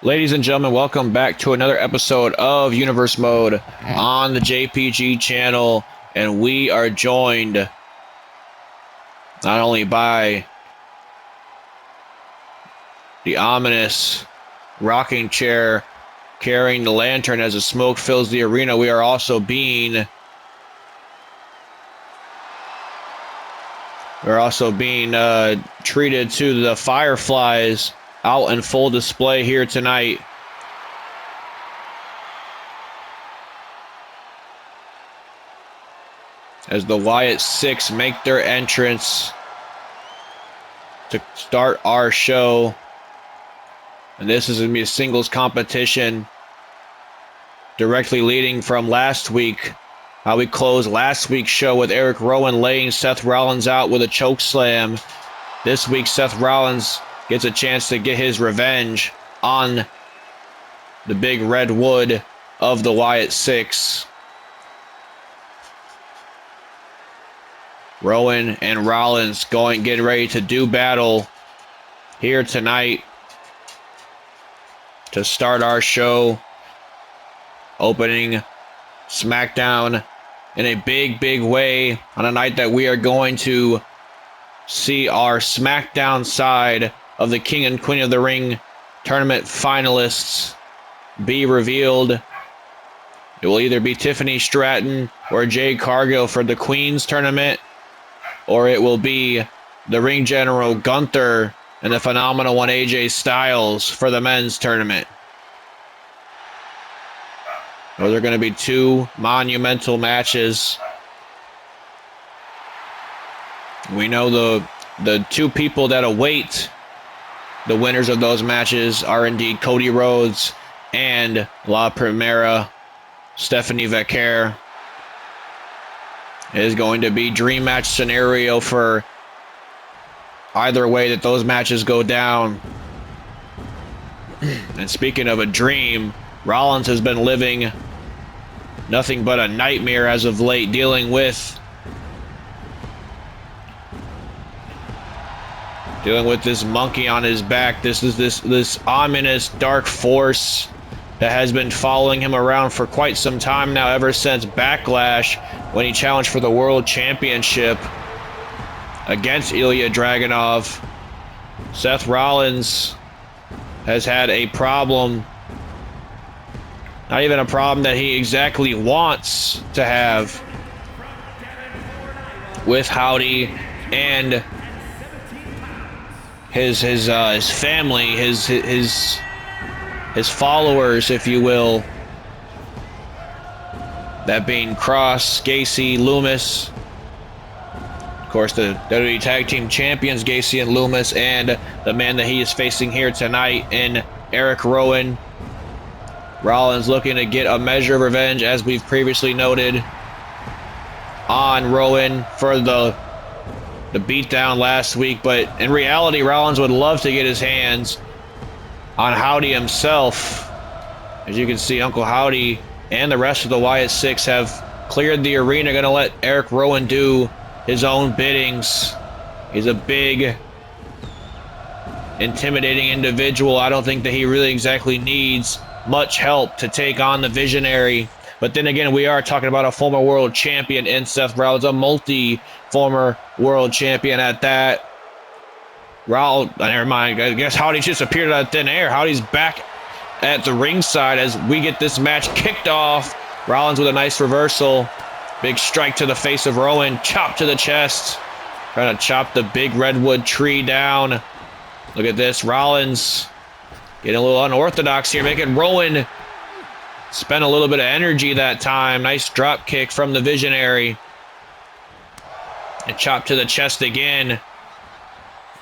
Ladies and gentlemen, welcome back to another episode of Universe Mode on the JPG channel. And we are joined not only by the ominous rocking chair carrying the lantern as the smoke fills the arena, we are also being treated to the fireflies out in full display here tonight. As the Wyatt Sicks make their entrance to start our show. And this is going to be a singles competition directly leading from last week. How we closed last week's show with Eric Rowan laying Seth Rollins out with a choke slam. This week, Seth Rollins gets a chance to get his revenge on the big red wood of the Wyatt Sicks. Rowan and Rollins getting ready to do battle here tonight to start our show, opening Smackdown in a big way on a night that we are going to see our Smackdown side of the King and Queen of the Ring tournament finalists be revealed. It will either be Tiffany Stratton or Jade Cargill for the Queen's tournament, or it will be the Ring General Gunther and the phenomenal one AJ Styles for the men's tournament. Those are going to be two monumental matches. We know the two people that await the winners of those matches are indeed Cody Rhodes and La Primera, Stephanie Vaquer. It is going to be dream match scenario for either way that those matches go down. And speaking of a dream, Rollins has been living nothing but a nightmare as of late, dealing with this monkey on his back. This is this ominous dark force that has been following him around for quite some time now, ever since Backlash, when he challenged for the World Championship against Ilya Dragunov. Seth Rollins has had a problem, not even a problem that he exactly wants to have, with Howdy and his family, his followers, if you will. That being Kross, Gacy, Loomis. Of course, the WWE Tag Team Champions, Gacy and Loomis, and the man that he is facing here tonight in Eric Rowan. Rollins looking to get a measure of revenge, as we've previously noted, on Rowan for the beatdown last week. But in reality, Rollins would love to get his hands on Howdy himself. As you can see, Uncle Howdy and the rest of the Wyatt Sicks have cleared the arena, going to let Eric Rowan do his own biddings. He's a big, intimidating individual. I don't think that he really exactly needs much help to take on the Visionary. But then again, we are talking about a former world champion in Seth Rollins, a multi-former world champion at that. Never mind. I guess Howdy just appeared out of thin air. Howdy's back at the ringside as we get this match kicked off. Rollins with a nice reversal. Big strike to the face of Rowan. Chop to the chest. Trying to chop the big redwood tree down. Look at this. Rollins getting a little unorthodox here, making Rowan spend a little bit of energy that time. Nice drop kick from the Visionary. And chop to the chest again.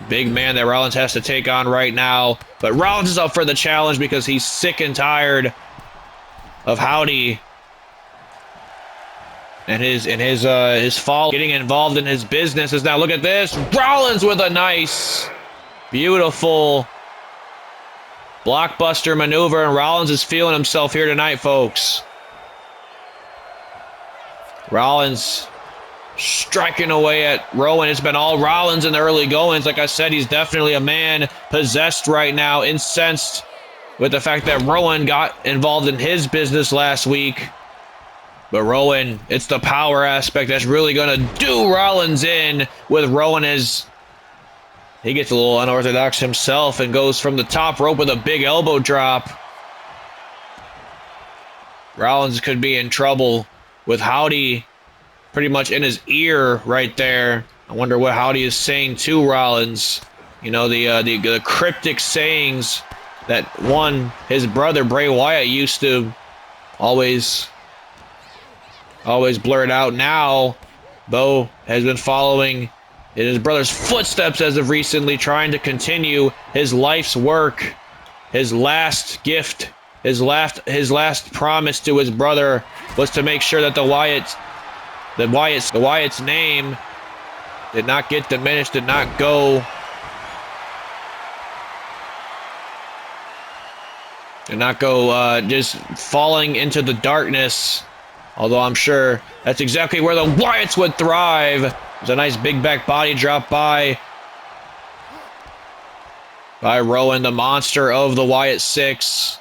Big man that Rollins has to take on right now. But Rollins is up for the challenge because he's sick and tired of Howdy and his fall, getting involved in his business. Is now, look at this. Rollins with a nice, beautiful blockbuster maneuver, and Rollins is feeling himself here tonight, folks. Rollins striking away at Rowan. It's been all Rollins in the early goings. Like I said, he's definitely a man possessed right now, incensed with the fact that Rowan got involved in his business last week. But Rowan, it's the power aspect that's really going to do Rollins in, with Rowan he gets a little unorthodox himself and goes from the top rope with a big elbow drop. Rollins could be in trouble with Howdy pretty much in his ear right there. I wonder what Howdy is saying to Rollins. You know, the cryptic sayings that his brother Bray Wyatt used to always blurt out. Now, Bo has been following in his brother's footsteps as of recently, trying to continue his life's work. His last gift, his last promise to his brother was to make sure that the Wyatt's name did not get diminished, did not go just falling into the darkness. Although I'm sure that's exactly where the Wyatts would thrive. There's a nice big back body drop by Rowan, the monster of the Wyatt Six.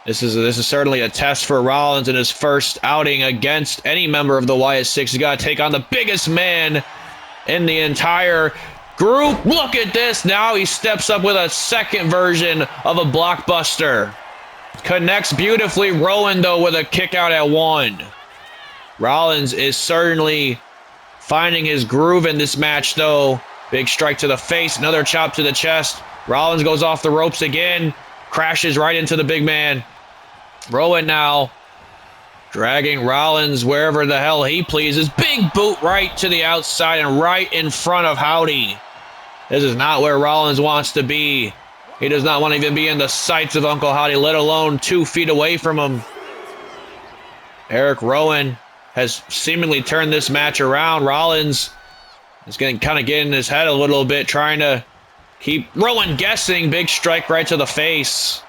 This is certainly a test for Rollins in his first outing against any member of the Wyatt Six. He's got to take on the biggest man in the entire group. Look at this. Now he steps up with a second version of a blockbuster. Connects beautifully. Rowan, though, with a kick out at 1. Rollins is certainly finding his groove in this match, though. Big strike to the face. Another chop to the chest. Rollins goes off the ropes again. Crashes right into the big man. Rowan now dragging Rollins wherever the hell he pleases. Big boot right to the outside and right in front of Howdy. This is not where Rollins wants to be. He does not want to even be in the sights of Uncle Howdy, let alone 2 feet away from him. Eric Rowan has seemingly turned this match around. Rollins is going to kind of get in his head a little bit, trying to keep Rowan guessing. Big strike right to the face.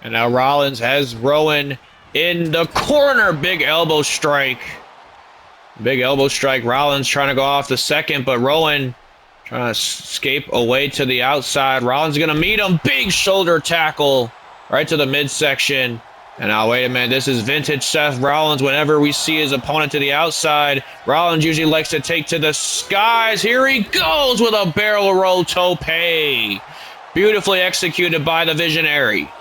And now Rollins has Rowan in the corner. Big elbow strike. Big elbow strike. Rollins trying to go off the second, but Rowan trying to escape away to the outside. Rollins going to meet him. Big shoulder tackle right to the midsection. And now, wait a minute. This is vintage Seth Rollins. Whenever we see his opponent to the outside, Rollins usually likes to take to the skies. Here he goes with a barrel roll tope. Beautifully executed by the Visionary.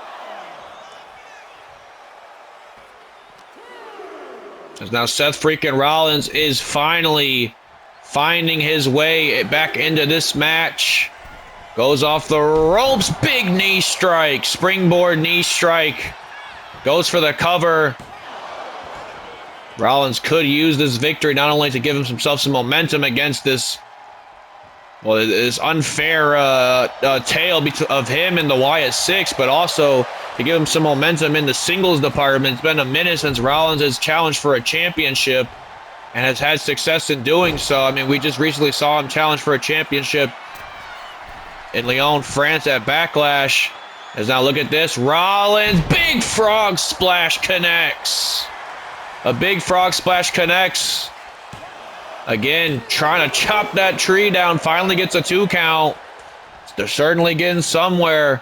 As now Seth freaking Rollins is finally finding his way back into this match. Goes off the ropes. Big knee strike. Springboard knee strike. Goes for the cover. Rollins could use this victory not only to give himself some momentum against this unfair tale of him and the Wyatt Six, but also to give him some momentum in the singles department. It's been a minute since Rollins has challenged for a championship and has had success in doing so. I mean, we just recently saw him challenge for a championship in Lyon, France at Backlash. As now look at this. Rollins, big frog splash connects. A big frog splash connects. Again, trying to chop that tree down. Finally gets a 2 count. They're certainly getting somewhere.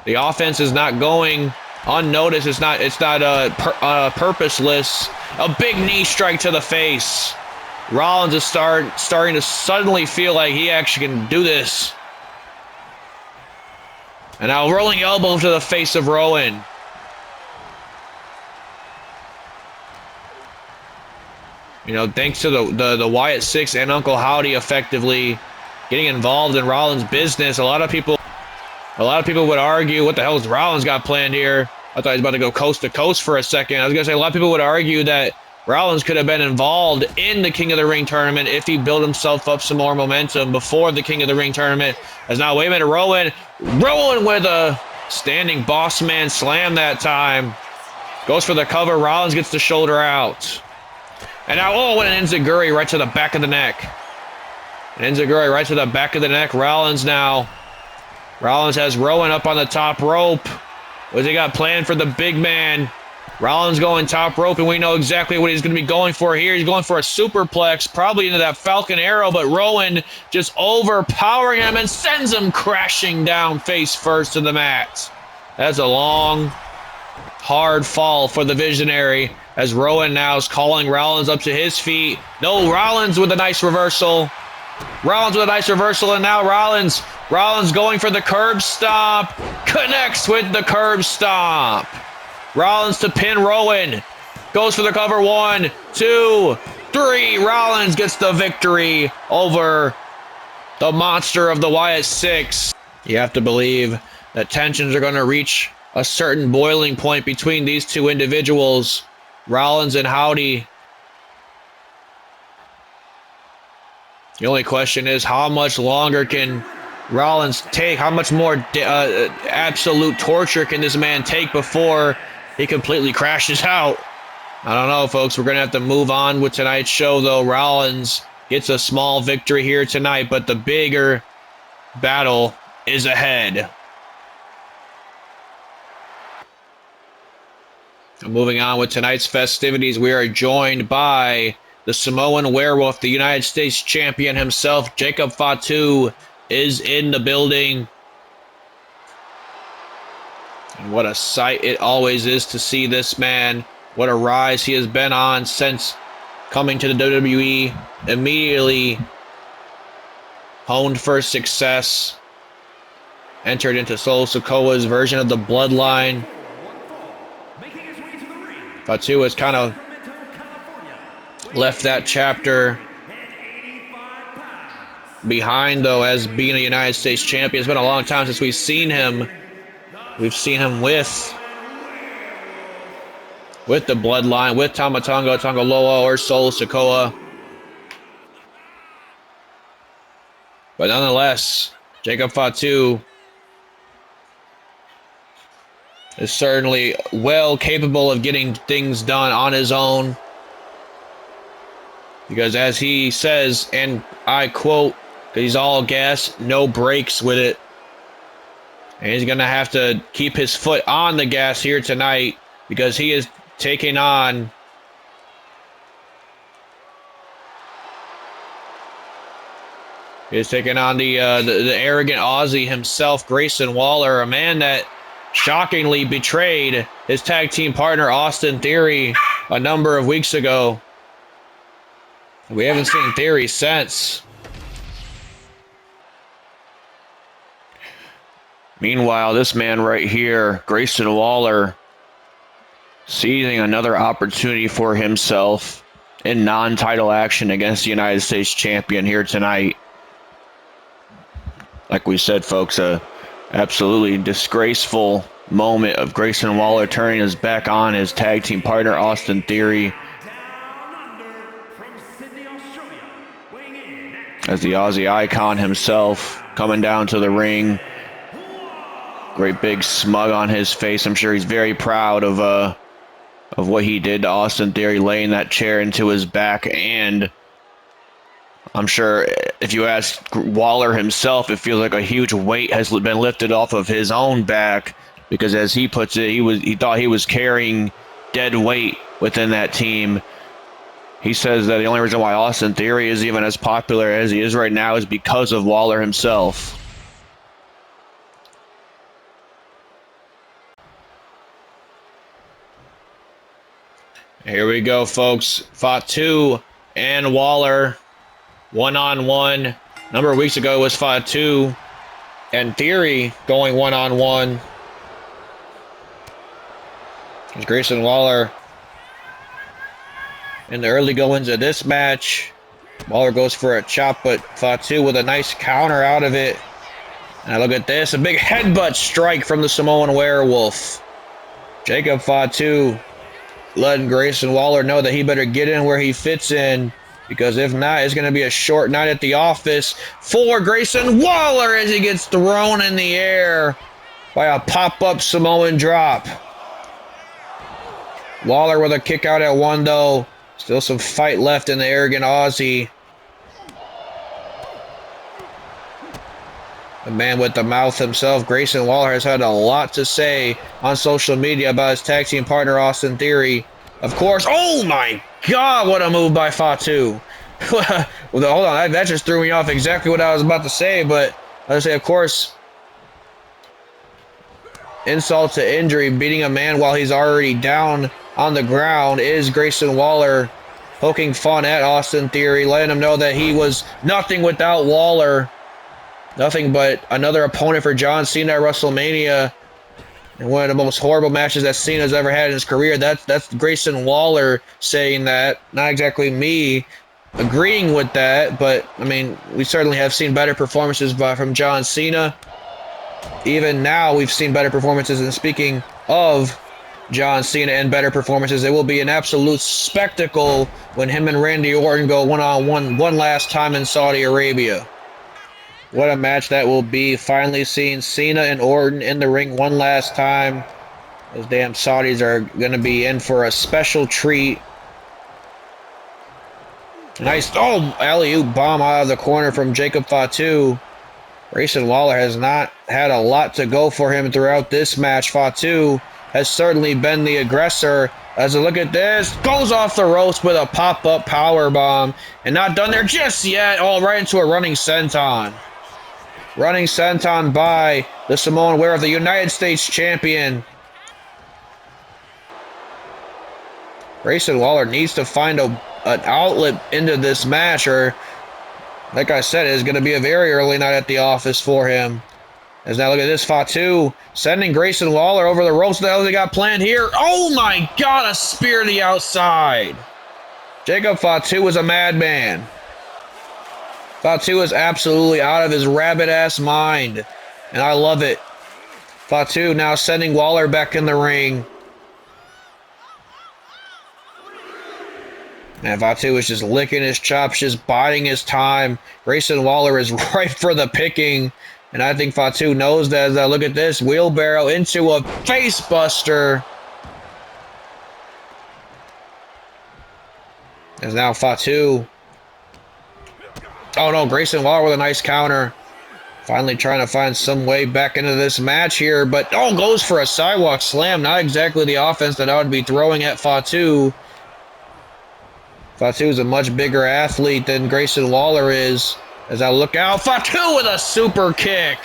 The offense is not going unnoticed. It's not purposeless. A big knee strike to the face. Rollins is starting to suddenly feel like he actually can do this. And now rolling elbow to the face of Rowan. You know, thanks to the Wyatt Six and Uncle Howdy effectively getting involved in Rollins' business. A lot of people would argue, what the hell has Rollins got planned here? I thought he was about to go coast to coast for a second. I was going to say, a lot of people would argue that Rollins could have been involved in the King of the Ring tournament if he built himself up some more momentum before the King of the Ring tournament. As now, wait a minute, Rowan with a standing boss man slam that time. Goes for the cover. Rollins gets the shoulder out. And now, what an enziguri right to the back of the neck. An enziguri right to the back of the neck. Rollins has Rowan up on the top rope. What's he got planned for the big man? Rollins going top rope, and we know exactly what he's going to be going for here. He's going for a superplex, probably into that Falcon Arrow, but Rowan just overpowering him and sends him crashing down face first to the mat. That's a long, hard fall for the Visionary, as Rowan now is calling Rollins up to his feet. No, Rollins with a nice reversal. Rollins with a nice reversal, and now Rollins going for the curb stomp. Connects with the curb stomp. Rollins to pin Rowan. Goes for the cover. 1, 2, 3. Rollins gets the victory over the monster of the Wyatt Sicks. You have to believe that tensions are going to reach a certain boiling point between these two individuals, Rollins and Howdy. The only question is, how much longer can Rollins take? How much more absolute torture can this man take before he completely crashes out? I don't know, folks. We're going to have to move on with tonight's show, though. Rollins gets a small victory here tonight, but the bigger battle is ahead. Moving on with tonight's festivities, we are joined by the Samoan Werewolf, the United States Champion himself. Jacob Fatu is in the building. And what a sight it always is to see this man. What a rise he has been on since coming to the WWE. Immediately honed for success. Entered into Solo Sikoa's version of the Bloodline. Fatu has kind of left that chapter behind, though, as being a United States champion. It's been a long time since we've seen him. We've seen him with the Bloodline, with Tama Tonga, Tongaloa, or Solo Sikoa. But nonetheless, Jacob Fatu is certainly well capable of getting things done on his own. Because as he says, and I quote, he's all gas, no brakes with it. And he's going to have to keep his foot on the gas here tonight, because he is taking on the arrogant Aussie himself, Grayson Waller, a man that shockingly betrayed his tag team partner Austin Theory a number of weeks ago. We haven't seen Theory since. Meanwhile, this man right here, Grayson Waller, seizing another opportunity for himself in non-title action against the United States Champion here tonight. Like we said, folks, absolutely disgraceful moment of Grayson Waller turning his back on his tag team partner Austin Theory, as the Aussie icon himself coming down to the ring. Great big smug on his face. I'm sure he's very proud of what he did to Austin Theory, laying that chair into his back. And I'm sure if you ask Waller himself, it feels like a huge weight has been lifted off of his own back, because as he puts it, he thought he was carrying dead weight within that team. He says that the only reason why Austin Theory is even as popular as he is right now is because of Waller himself. Here we go, folks. Fatu and Waller, one-on-one. A number of weeks ago it was Fatu and Theory going one-on-one. There's Grayson Waller in the early goings of this match. Waller goes for a chop, but Fatu with a nice counter out of it. And look at this, a big headbutt strike from the Samoan Werewolf. Jacob Fatu letting Grayson Waller know that he better get in where he fits in, because if not, it's going to be a short night at the office for Grayson Waller as he gets thrown in the air by a pop-up Samoan drop. Waller with a kick out at one, though. Still some fight left in the arrogant Aussie. The man with the mouth himself, Grayson Waller, has had a lot to say on social media about his tag team partner, Austin Theory. Of course, oh my God, what a move by Fatu. Well, hold on, that just threw me off exactly what I was about to say, but I was say, of course, insult to injury, beating a man while he's already down on the ground, is Grayson Waller, poking fun at Austin Theory, letting him know that he was nothing without Waller. Nothing but another opponent for John Cena at WrestleMania. And one of the most horrible matches that Cena's ever had in his career. That's Grayson Waller saying that. Not exactly me agreeing with that, but I mean, we certainly have seen better performances from John Cena. Even now, we've seen better performances. And speaking of John Cena and better performances, it will be an absolute spectacle when him and Randy Orton go one-on-one one last time in Saudi Arabia. What a match that will be. Finally seeing Cena and Orton in the ring one last time. Those damn Saudis are going to be in for a special treat. Nice, alley-oop bomb out of the corner from Jacob Fatu. Grayson Waller has not had a lot to go for him throughout this match. Fatu has certainly been the aggressor. As a look at this, goes off the ropes with a pop-up power bomb. And not done there just yet. Right into a running senton. Running senton by the Samoan wearer of the United States Champion. Grayson Waller needs to find an outlet into this match, or, like I said, it's going to be a very early night at the office for him. As now look at this, Fatu sending Grayson Waller over the ropes. What the hell they got planned here? Oh my God, a spear to the outside. Jacob Fatu was a madman. Fatu is absolutely out of his rabbit-ass mind, and I love it. Fatu now sending Waller back in the ring. Man, Fatu is just licking his chops, just biding his time. Grayson Waller is ripe for the picking, and I think Fatu knows that. As I look at this, wheelbarrow into a facebuster. As now Fatu. Oh no, Grayson Waller with a nice counter. Finally trying to find some way back into this match here, but goes for a sidewalk slam. Not exactly the offense that I would be throwing at Fatu. Fatu is a much bigger athlete than Grayson Waller is. As I look out, Fatu with a super kick.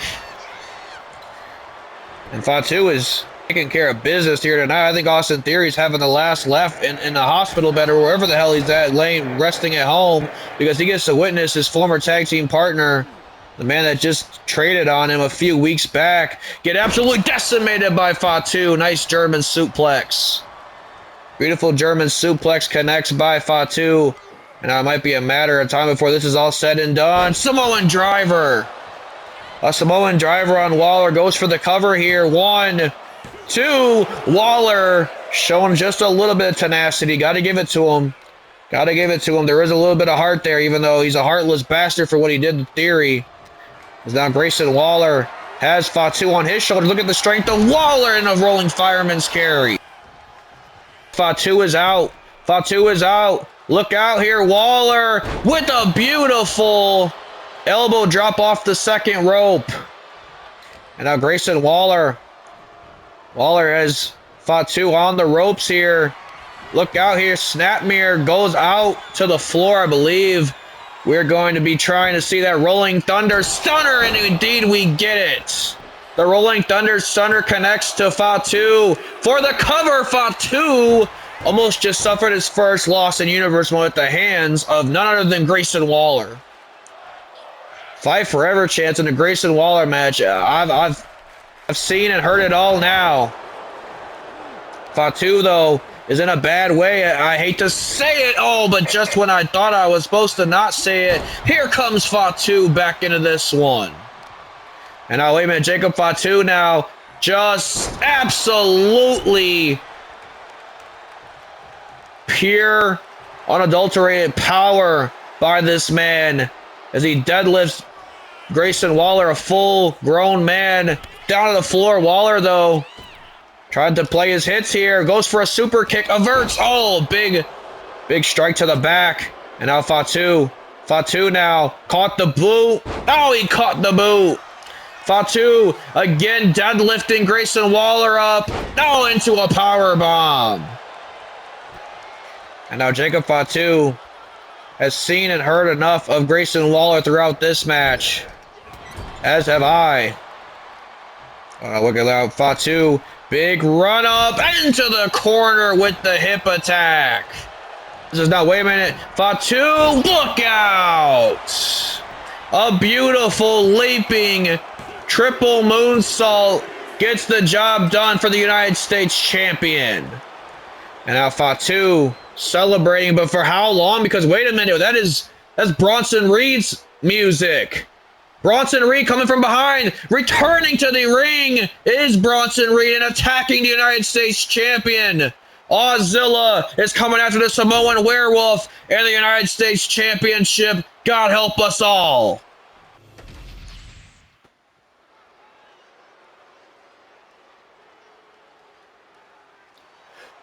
And Fatu is taking care of business here tonight. I think Austin Theory's having the last laugh in the hospital bed or wherever the hell he's at, laying, resting at home, because he gets to witness his former tag team partner, the man that just traded on him a few weeks back, get absolutely decimated by Fatu. Nice German suplex. Beautiful German suplex connects by Fatu. And it might be a matter of time before this is all said and done. Samoan driver. A Samoan driver on Waller goes for the cover here. 1, 2. Waller showing just a little bit of tenacity. Got to give it to him. Got to give it to him. There is a little bit of heart there, even though he's a heartless bastard for what he did to Theory. As now Grayson Waller has Fatu on his shoulders. Look at the strength of Waller in a rolling fireman's carry. Fatu is out. Fatu is out. Look out here. Waller with a beautiful elbow drop off the second rope. And now Grayson Waller. Waller has Fatu on the ropes here. Look out here. Snapmere goes out to the floor, I believe. We're going to be trying to see that Rolling Thunder Stunner, and indeed we get it. The Rolling Thunder Stunner connects to Fatu for the cover. Fatu almost just suffered his first loss in Universe Mode at the hands of none other than Grayson Waller. Fight forever chance in the Grayson Waller match. I've seen and heard it all now. Fatu, though, is in a bad way. I hate to say it, but just when I thought I was supposed to not say it, here comes Fatu back into this one. And now, wait a minute, Jacob Fatu now just absolutely pure, unadulterated power by this man as he deadlifts Grayson Waller, a full-grown man, down to the floor. Waller, though, tried to play his hits here. Goes for a super kick. Averts. Big strike to the back. And now Fatu. Fatu now caught the boot. He caught the boot. Fatu again deadlifting Grayson Waller up. Into a power bomb. And now Jacob Fatu has seen and heard enough of Grayson Waller throughout this match. As have I. Look at that. Fatu. Big run up into the corner with the hip attack. This is not, wait a minute. Fatu, look out. A beautiful leaping triple moonsault gets the job done for the United States champion. And now Fatu celebrating, but for how long? Because wait a minute, that's Bronson Reed's music. Bronson Reed coming from behind, returning to the ring is Bronson Reed and attacking the United States champion. Ozilla is coming after the Samoan Werewolf and the United States Championship. God help us all.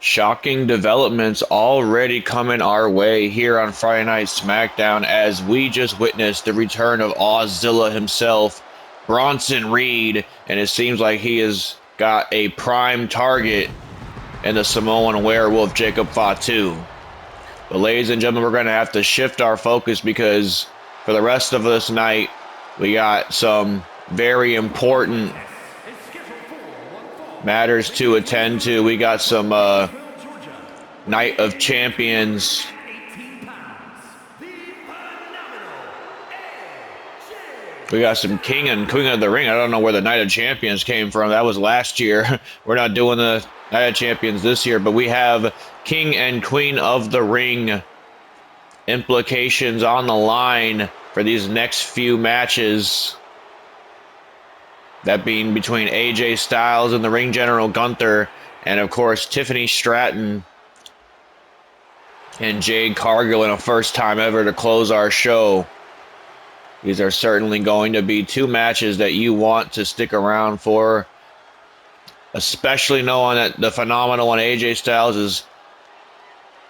Shocking developments already coming our way here on Friday Night SmackDown as we just witnessed the return of Ozilla himself, Bronson Reed, and it seems like he has got a prime target in the Samoan Werewolf, Jacob Fatu. But ladies and gentlemen, we're going to have to shift our focus because for the rest of this night, we got some very important matters to attend to. We got some Night of Champions. We got some King and Queen of the Ring. I don't know where the Night of Champions came from. That was last year. We're not doing the Night of Champions this year, but we have King and Queen of the Ring implications on the line for these next few matches. That being between AJ Styles and the Ring General Gunther, and of course Tiffany Stratton and Jade Cargill in a first time ever to close our show. These are certainly going to be two matches that you want to stick around for, especially knowing that the phenomenal one AJ Styles is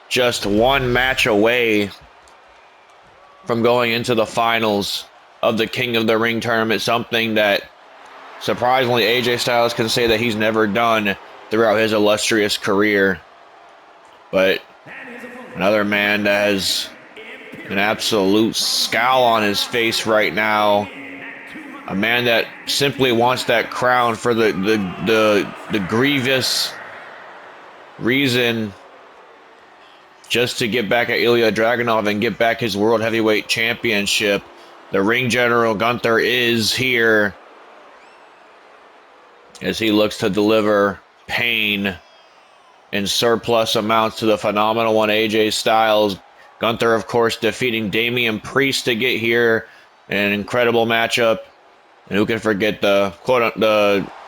just one match away from going into the finals of the King of the Ring tournament, something that surprisingly AJ Styles can say that he's never done throughout his illustrious career. But another man that has an absolute scowl on his face right now. A man that simply wants that crown for the grievous reason just to get back at Ilya Dragunov and get back his World Heavyweight Championship. The Ring General Gunther is here as he looks to deliver pain in surplus amounts to the phenomenal one AJ Styles. Gunther, of course, defeating Damian Priest to get here. An incredible matchup. And who can forget the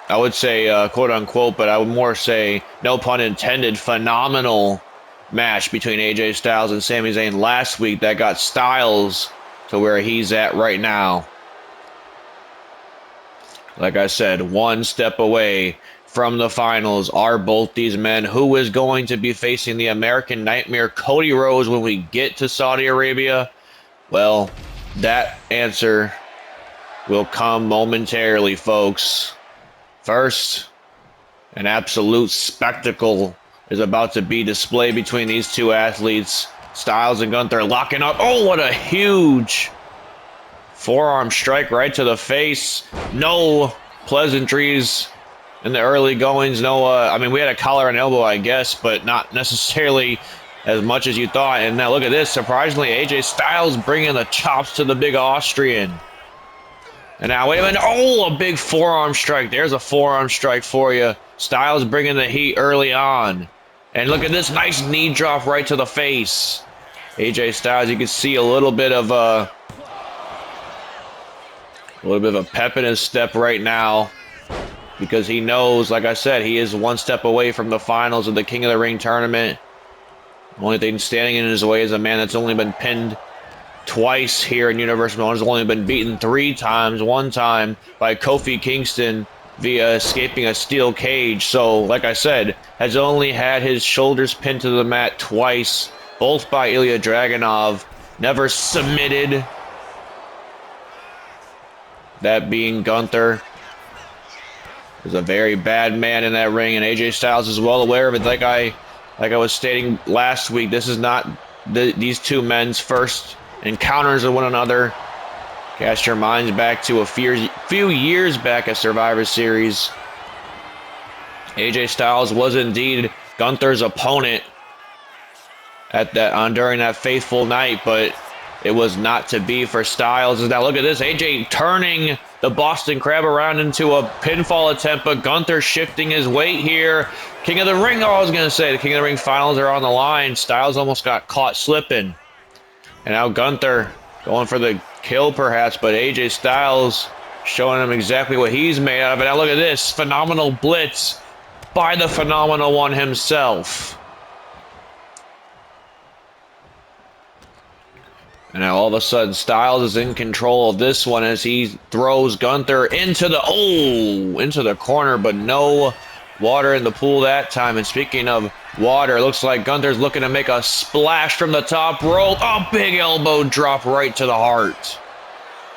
I would say quote unquote, but I would more say no pun intended, phenomenal match between AJ Styles and Sami Zayn last week that got Styles to where he's at right now. Like I said, one step away from the finals are both these men. Who is going to be facing the American Nightmare, Cody Rhodes, when we get to Saudi Arabia? Well, that answer will come momentarily, folks. First, an absolute spectacle is about to be displayed between these two athletes. Styles and Gunther locking up. Oh, what a huge forearm strike right to the face. No pleasantries in the early goings. No, I mean, we had a collar and elbow, I guess, but not necessarily as much as you thought. And now look at this. Surprisingly, AJ Styles bringing the chops to the big Austrian. And now, wait a minute. Oh, a big forearm strike. There's a forearm strike for you. Styles bringing the heat early on. And look at this nice knee drop right to the face. AJ Styles, you can see a little bit of a pep in his step right now, because he knows, like I said, he is one step away from the finals of the King of the Ring tournament. The only thing standing in his way is a man that's only been pinned twice here in Universal One. Has only been beaten 3 times, one time by Kofi Kingston via escaping a steel cage. So, like I said, has only had his shoulders pinned to the mat twice, both by Ilya Dragunov. Never submitted. That being Gunther. Is a very bad man in that ring, and AJ Styles is well aware of it. Like I was stating last week, this is not these two men's first encounters with one another. Cast your minds back to a few years back at Survivor Series. AJ Styles was indeed Gunther's opponent at that during that faithful night, but it was not to be for Styles. Now look at this, AJ turning the Boston Crab around into a pinfall attempt, but Gunther shifting his weight here. King of the Ring, I was going to say, the King of the Ring finals are on the line. Styles almost got caught slipping. And now Gunther going for the kill perhaps, but AJ Styles showing him exactly what he's made out of. And now look at this, phenomenal blitz by the phenomenal one himself. And now all of a sudden, Styles is in control of this one as he throws Gunther into the corner, but no water in the pool that time. And speaking of water, it looks like Gunther's looking to make a splash from the top rope. A big elbow drop right to the heart.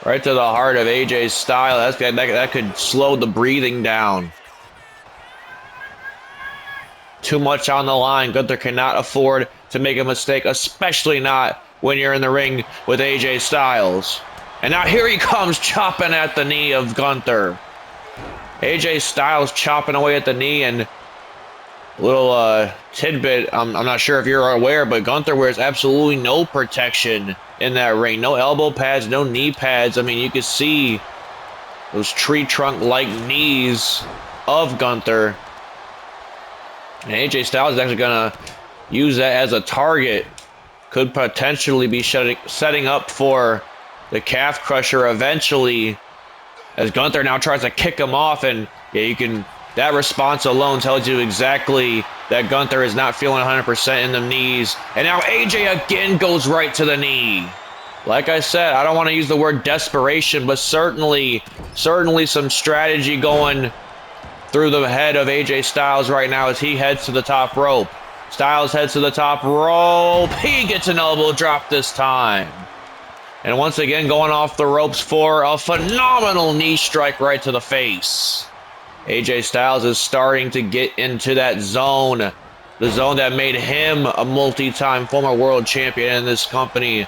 Right to the heart of AJ Styles. That could slow the breathing down. Too much on the line. Gunther cannot afford to make a mistake, especially not when you're in the ring with AJ Styles. And now here he comes chopping at the knee of Gunther. AJ Styles chopping away at the knee, and a little tidbit, I'm not sure if you're aware, but Gunther wears absolutely no protection in that ring. No elbow pads, no knee pads. I mean, you can see those tree trunk-like knees of Gunther. And AJ Styles is actually going to use that as a target. Could potentially be setting up for the calf crusher eventually, as Gunther now tries to kick him off. And yeah, that response alone tells you exactly that Gunther is not feeling 100% in the knees. And now AJ again goes right to the knee. Like I said, I don't want to use the word desperation, but certainly some strategy going through the head of AJ Styles right now as he heads to the top rope. Styles heads to the top rope. He gets an elbow drop this time. And once again going off the ropes for a phenomenal knee strike right to the face. AJ Styles is starting to get into that zone. The zone that made him a multi-time former world champion in this company.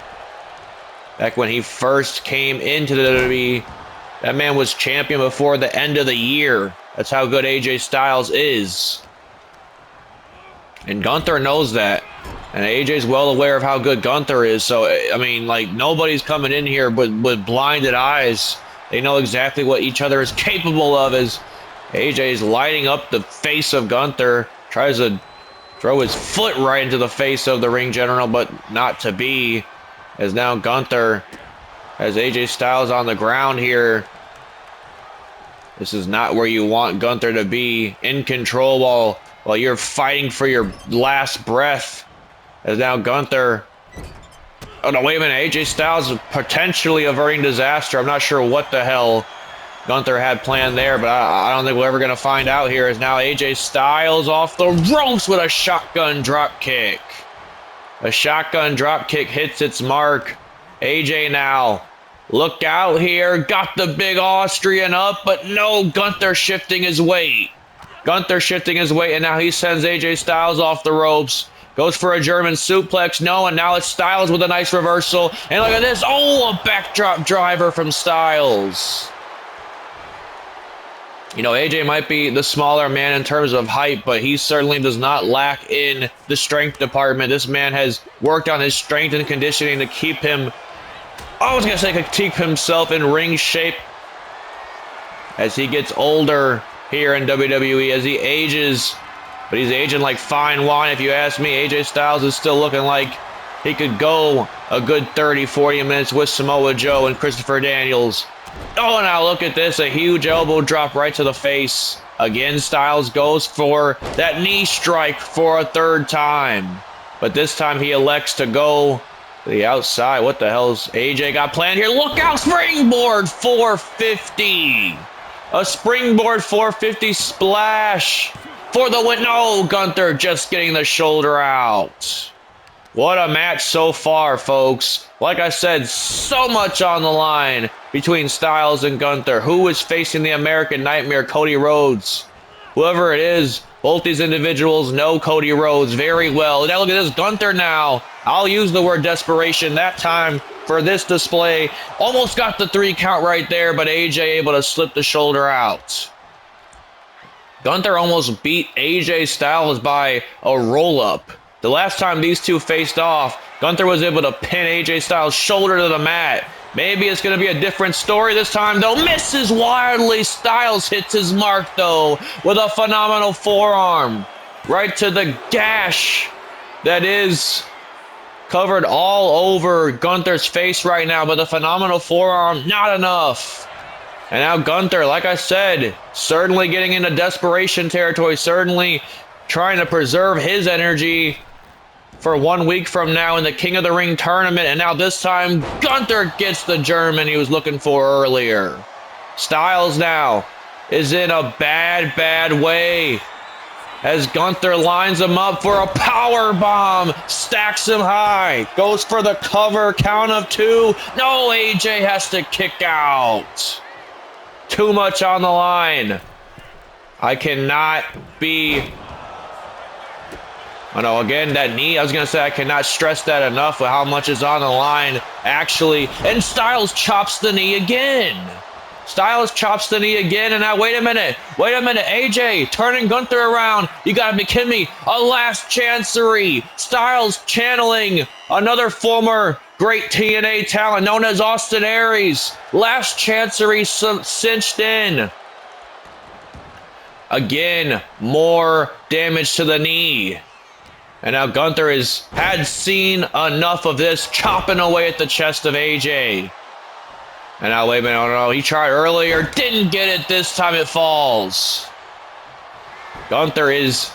Back when he first came into the WWE, that man was champion before the end of the year. That's how good AJ Styles is. And Gunther knows that. And AJ's well aware of how good Gunther is. So, I mean, like, nobody's coming in here with blinded eyes. They know exactly what each other is capable of as AJ's lighting up the face of Gunther. Tries to throw his foot right into the face of the ring general, but not to be. As now Gunther has AJ Styles on the ground here. This is not where you want Gunther to be, in control while you're fighting for your last breath. As now Gunther... Oh, no, wait a minute. AJ Styles is potentially averting disaster. I'm not sure what the hell Gunther had planned there, but I don't think we're ever going to find out here. As now AJ Styles off the ropes with a shotgun drop kick. A shotgun drop kick hits its mark. AJ now... Look out here. Got the big Austrian up, but no, Gunther shifting his weight. Gunther shifting his weight, and now he sends AJ Styles off the ropes. Goes for a German suplex. No, and now it's Styles with a nice reversal. And look at this. Oh, a backdrop driver from Styles. You know, AJ might be the smaller man in terms of height, but he certainly does not lack in the strength department. This man has worked on his strength and conditioning to keep him... I was going to say keep himself in ring shape as he gets older here in WWE, as he ages. But he's aging like fine wine, if you ask me. AJ Styles is still looking like he could go a good 30, 40 minutes with Samoa Joe and Christopher Daniels. Oh, now look at this. A huge elbow drop right to the face. Again, Styles goes for that knee strike for a third time. But this time he elects to go... to the outside. What the hell's AJ got planned here? Look out! Springboard 450. A springboard 450 splash for the win. No, Gunther just getting the shoulder out. What a match so far, folks. Like I said, so much on the line between Styles and Gunther. Who is facing the American Nightmare, Cody Rhodes? Whoever it is, both these individuals know Cody Rhodes very well. Now look at this, Gunther now. I'll use the word desperation that time for this display. Almost got the 3 count right there, but AJ able to slip the shoulder out. Gunther almost beat AJ Styles by a roll-up. The last time these two faced off, Gunther was able to pin AJ Styles' shoulder to the mat. Maybe it's going to be a different story this time, though. Misses wildly. Styles hits his mark, though, with a phenomenal forearm. Right to the gash that is covered all over Gunther's face right now, but the phenomenal forearm, not enough. And now Gunther, like I said, certainly getting into desperation territory, certainly trying to preserve his energy for 1 week from now in the King of the Ring tournament. And now this time, Gunther gets the German he was looking for earlier. Styles now is in a bad, bad way as Gunther lines him up for a power bomb, stacks him high, goes for the cover, count of 2. No, AJ has to kick out. Too much on the line. I cannot be... Oh no, again, that knee, I was going to say I cannot stress that enough with how much is on the line, actually. And Styles chops the knee again. Styles chops the knee again, and now, wait a minute, AJ turning Gunther around. You gotta be kidding me. A last chancery. Styles channeling another former great TNA talent known as Austin Aries. Last chancery cinched in. Again, more damage to the knee. And now Gunther had seen enough of this, chopping away at the chest of AJ. And now, wait a minute, oh no, he tried earlier, didn't get it, this time it falls. Gunther is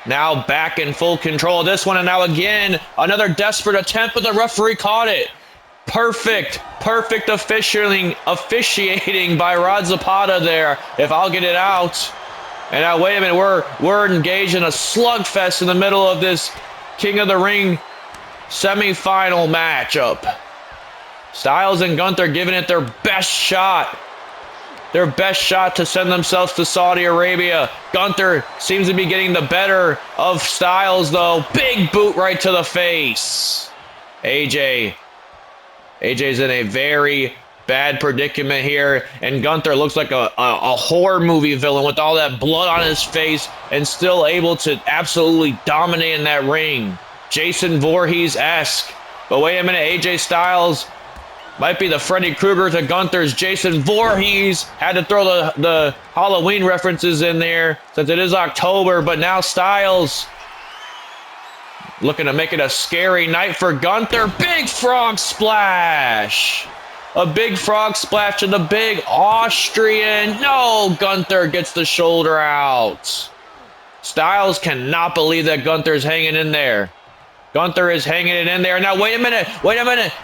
now back in full control of this one, and now again, another desperate attempt, but the referee caught it. Perfect officiating by Rod Zapata there, if I'll get it out. And now, wait a minute, we're engaged in a slugfest in the middle of this King of the Ring semifinal matchup. Styles and Gunther giving it their best shot. Their best shot to send themselves to Saudi Arabia. Gunther seems to be getting the better of Styles, though. Big boot right to the face. AJ's in a very bad predicament here, and Gunther looks like a horror movie villain with all that blood on his face and still able to absolutely dominate in that ring. Jason Voorhees-esque. But wait a minute, AJ Styles might be the Freddy Krueger to Gunther's Jason Voorhees. Had to throw the Halloween references in there since it is October, but now Styles looking to make it a scary night for Gunther. Big frog splash. A big frog splash to the big Austrian. No, Gunther gets the shoulder out. Styles cannot believe that Gunther's hanging in there. Gunther is hanging it in there. Now, wait a minute.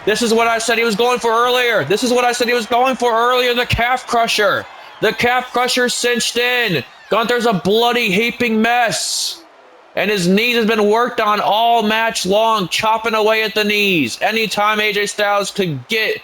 This is what I said he was going for earlier. The calf crusher. The calf crusher cinched in. Gunther's a bloody, heaping mess. And his knees has been worked on all match long, chopping away at the knees. Anytime AJ Styles could get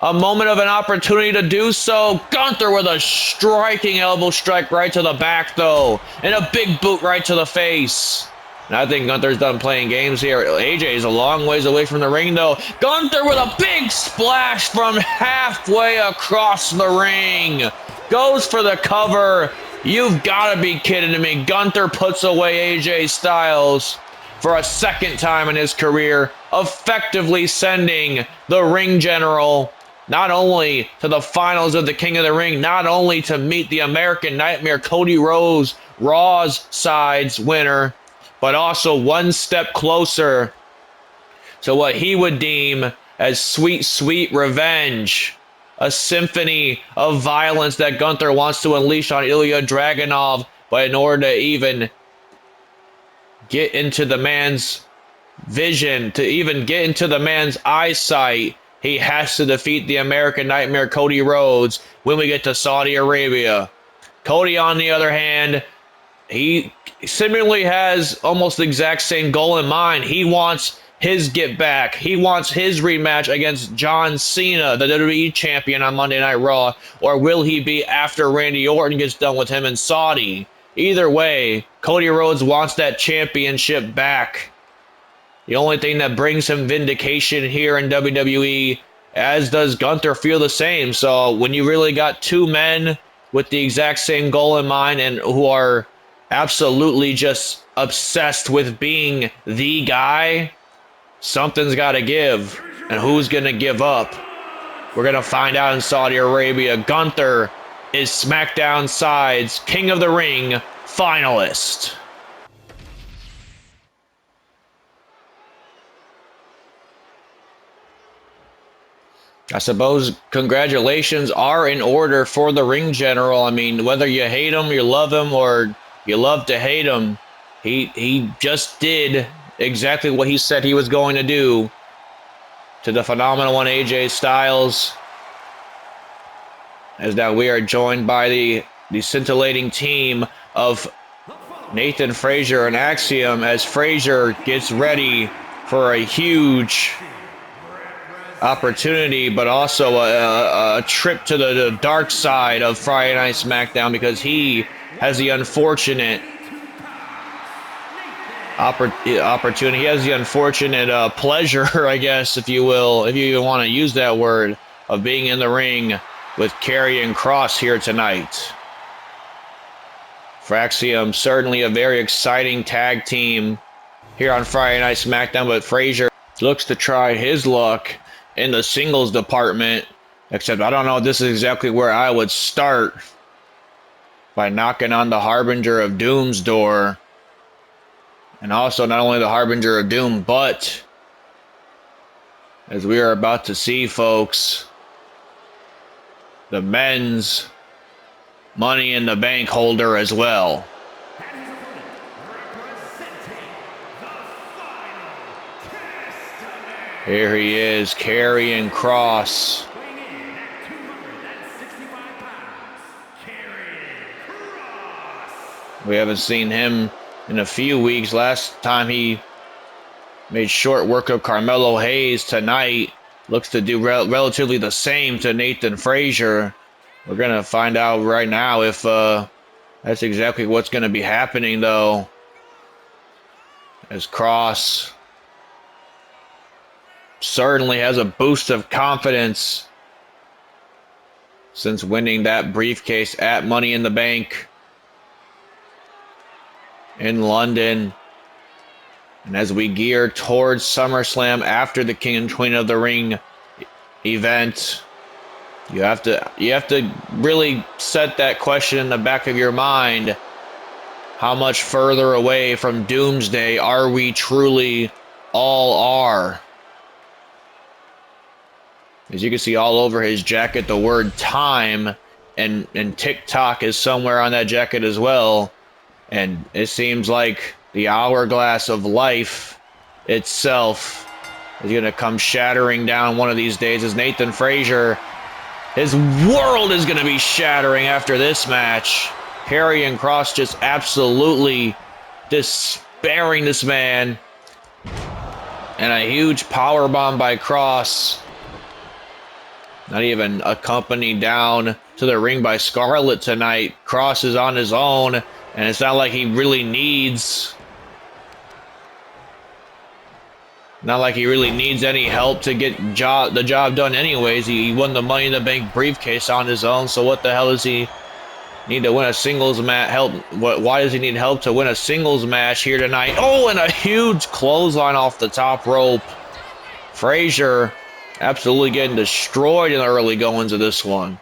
a moment of an opportunity to do so, Gunther with a striking elbow strike right to the back, though. And a big boot right to the face. And I think Gunther's done playing games here. AJ is a long ways away from the ring, though. Gunther with a big splash from halfway across the ring. Goes for the cover. You've got to be kidding me. Gunther puts away AJ Styles for a second time in his career, effectively sending the ring general not only to the finals of the King of the Ring, not only to meet the American Nightmare Cody Rhodes, Raw's side's winner, but also one step closer to what he would deem as sweet, sweet revenge. A symphony of violence that Gunther wants to unleash on Ilya Dragunov, but in order to even get into the man's vision, to even get into the man's eyesight, he has to defeat the American Nightmare Cody Rhodes when we get to Saudi Arabia. Cody, on the other hand, he similarly has almost the exact same goal in mind. He wants his get back. He wants his rematch against John Cena, the WWE champion, on Monday Night Raw. Or will he be after Randy Orton gets done with him in Saudi? Either way, Cody Rhodes wants that championship back. The only thing that brings him vindication here in WWE, as does Gunther, feel the same. So when you really got two men with the exact same goal in mind and who are absolutely just obsessed with being the guy, something's got to give. And who's going to give up? We're going to find out in Saudi Arabia. Gunther is Smackdown Side's King of the Ring finalist. I suppose congratulations are in order for the ring general. I mean, whether you hate him, you love him, or you love to hate him, he just did exactly what he said he was going to do to the phenomenal one AJ Styles. As now we are joined by the scintillating team of Nathan Frazier and Axiom as Frazier gets ready for a huge opportunity, but also a trip to the dark side of Friday Night SmackDown, because he has the unfortunate opportunity. He has the unfortunate pleasure, I guess, if you will, if you even want to use that word, of being in the ring with Karrion Kross here tonight. For Axiom, certainly a very exciting tag team here on Friday Night SmackDown, but Frazier looks to try his luck in the singles department, except I don't know if this is exactly where I would start, by knocking on the Harbinger of Doom's door. And also not only the Harbinger of Doom, but as we are about to see, folks, the men's Money in the Bank holder as well. Here he is, Karrion Kross. We haven't seen him in a few weeks. Last time he made short work of Carmelo Hayes. Tonight looks to do relatively the same to Nathan Frazier. We're going to find out right now if that's exactly what's going to be happening, though, as Kross certainly has a boost of confidence since winning that briefcase at Money in the Bank in London. And as we gear towards SummerSlam after the King and Queen of the Ring event, you have to really set that question in the back of your mind. How much further away from Doomsday are we truly all are? As you can see all over his jacket, the word time, and TikTok is somewhere on that jacket as well. And it seems like the hourglass of life itself is going to come shattering down one of these days, as Nathan Frazier, his world is going to be shattering after this match. Karrion Kross just absolutely despairing this man. And a huge powerbomb by Kross. Not even accompanied down to the ring by Scarlett tonight. Kross is on his own, and it's not like he really needs... Not like he really needs any help to get the job done anyways. He won the Money in the Bank briefcase on his own, so what the hell does he need to win a singles match? Why does he need help to win a singles match here tonight? Oh, and a huge clothesline off the top rope. Frazier absolutely getting destroyed in the early goings of this one.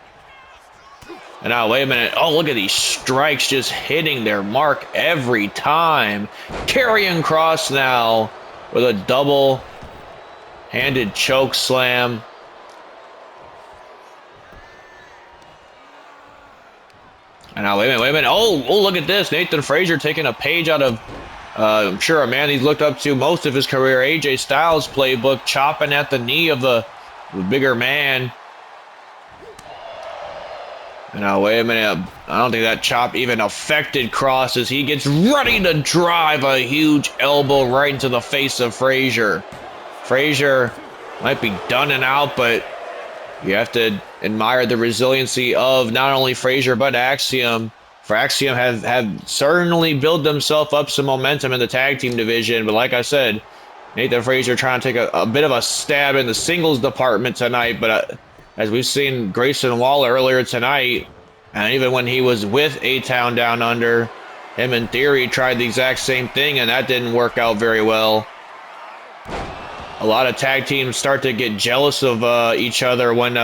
And now, wait a minute. Oh, look at these strikes just hitting their mark every time. Karrion Kross now with a double-handed choke slam. And now, wait a minute. Oh, look at this. Nathan Frazier taking a page out of, I'm sure, a man he's looked up to most of his career, AJ Styles' playbook, chopping at the knee of the bigger man. And now, wait a minute. I don't think that chop even affected Kross as he gets ready to drive a huge elbow right into the face of Frazier. Frazier might be done and out, but you have to admire the resiliency of not only Frazier but Axiom. For Axiom have certainly built themselves up some momentum in the tag team division, but like I said, Nathan Frazier trying to take a bit of a stab in the singles department tonight, but as we've seen Grayson Waller earlier tonight, And even when he was with A-Town Down Under, him in theory tried the exact same thing, and that didn't work out very well. A lot of tag teams start to get jealous of each other when,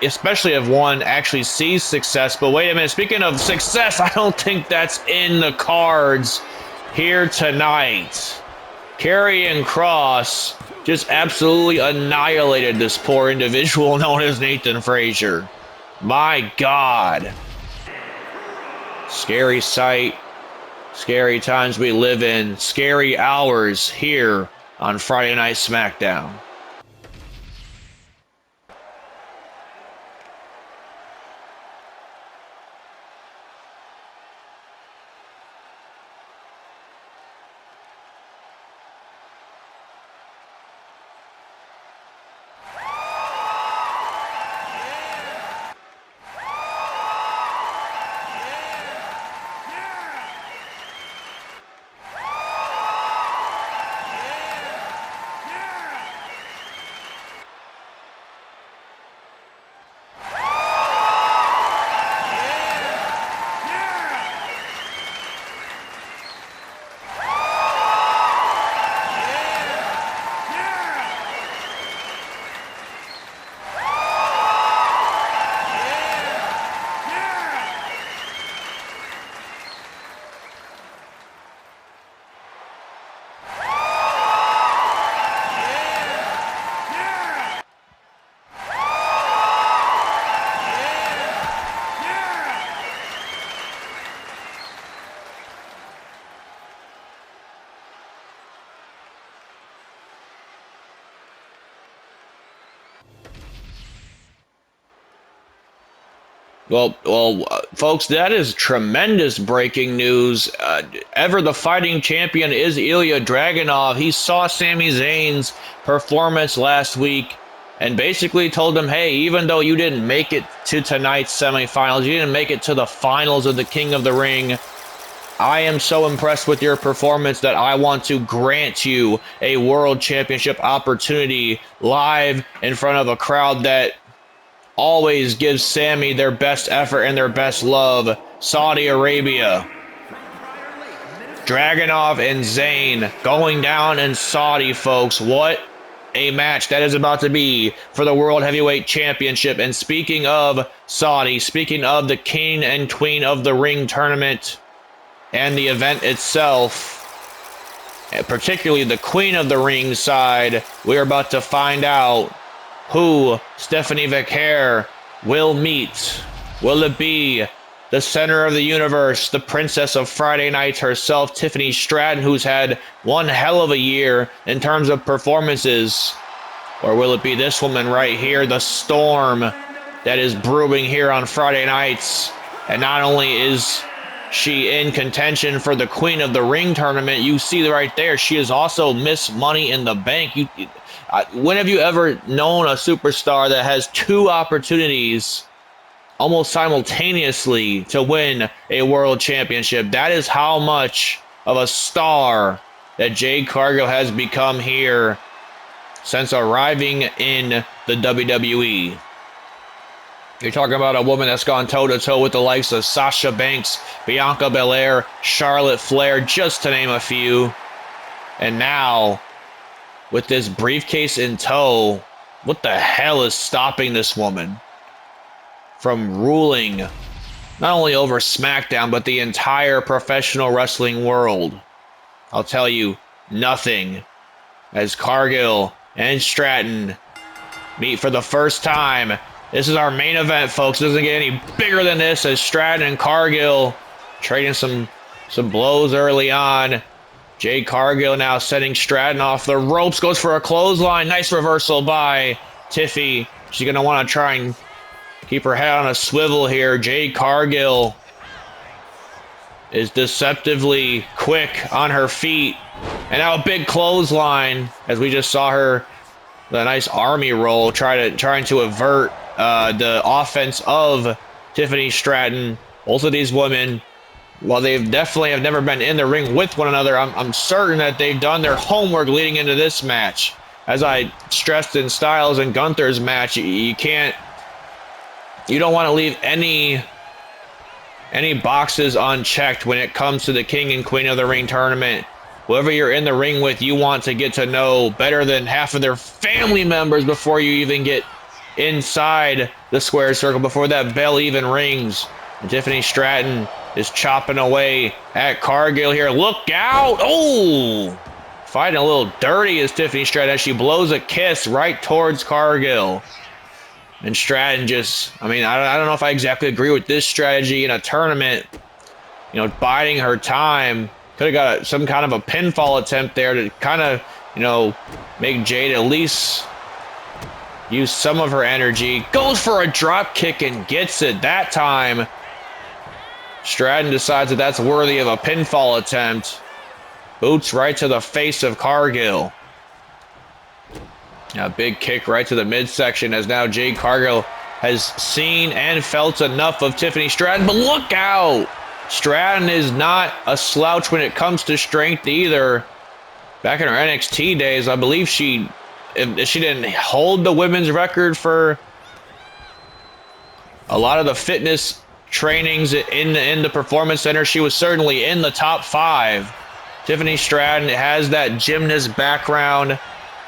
especially if one actually sees success. But wait a minute, speaking of success, I don't think that's in the cards here tonight. Karrion Kross just absolutely annihilated this poor individual known as Nathan Frazier. My God. Scary sight. Scary times we live in. Scary hours here on Friday Night Smackdown. Well, folks, that is tremendous breaking news. Ever the fighting champion is Ilya Dragunov. He saw Sami Zayn's performance last week and basically told him, hey, even though you didn't make it to tonight's semifinals, you didn't make it to the finals of the King of the Ring, I am so impressed with your performance that I want to grant you a world championship opportunity live in front of a crowd that always gives Sami their best effort and their best love. Saudi Arabia. Dragunov and Zayn going down in Saudi, folks. What a match that is about to be for the World Heavyweight Championship. And speaking of Saudi, speaking of the King and Queen of the Ring tournament and the event itself, and particularly the Queen of the Ring side, we're about to find out who Stephanie Vaquer will meet. Will it be the center of the universe, the princess of Friday nights herself, Tiffany Stratton, who's had one hell of a year in terms of performances? Or will it be this woman right here, the storm that is brewing here on Friday nights? And not only is she in contention for the Queen of the Ring tournament, you see right there, she is also Miss Money in the Bank. When have you ever known a superstar that has two opportunities almost simultaneously to win a world championship? That is how much of a star that Jade Cargill has become here since arriving in the WWE. You're talking about a woman that's gone toe-to-toe with the likes of Sasha Banks, Bianca Belair, Charlotte Flair, just to name a few. And now, with this briefcase in tow, what the hell is stopping this woman from ruling not only over SmackDown, but the entire professional wrestling world? I'll tell you, nothing. As Cargill and Stratton meet for the first time. This is our main event, folks. It doesn't get any bigger than this, as Stratton and Cargill trading some blows early on. Jade Cargill now setting Stratton off the ropes. Goes for a clothesline. Nice reversal by Tiffy. She's going to want to try and keep her head on a swivel here. Jade Cargill is deceptively quick on her feet. And now a big clothesline, as we just saw her, the nice army roll, trying to avert the offense of Tiffany Stratton. Both of these women, while they definitely have never been in the ring with one another, I'm certain that they've done their homework leading into this match. As I stressed in Styles and Gunther's match, you don't want to leave any any boxes unchecked when it comes to the King and Queen of the Ring tournament. Whoever you're in the ring with, you want to get to know better than half of their family members before you even get inside the square circle, before that bell even rings. And Tiffany Stratton is chopping away at Cargill here. Look out! Oh! Fighting a little dirty is Tiffany Stratton as she blows a kiss right towards Cargill. And Stratton just, I mean, I don't know if I exactly agree with this strategy in a tournament. You know, biding her time. Could have got some kind of a pinfall attempt there to kind of, you know, make Jade at least use some of her energy. Goes for a drop kick and gets it that time. Stratton decides that that's worthy of a pinfall attempt. Boots right to the face of Cargill. A big kick right to the midsection as now Jade Cargill has seen and felt enough of Tiffany Stratton. But look out! Stratton is not a slouch when it comes to strength either. Back in her NXT days, I believe if she didn't hold the women's record for a lot of the fitness trainings in the Performance Center, she was certainly in the top 5. Tiffany Stratton has that gymnast background.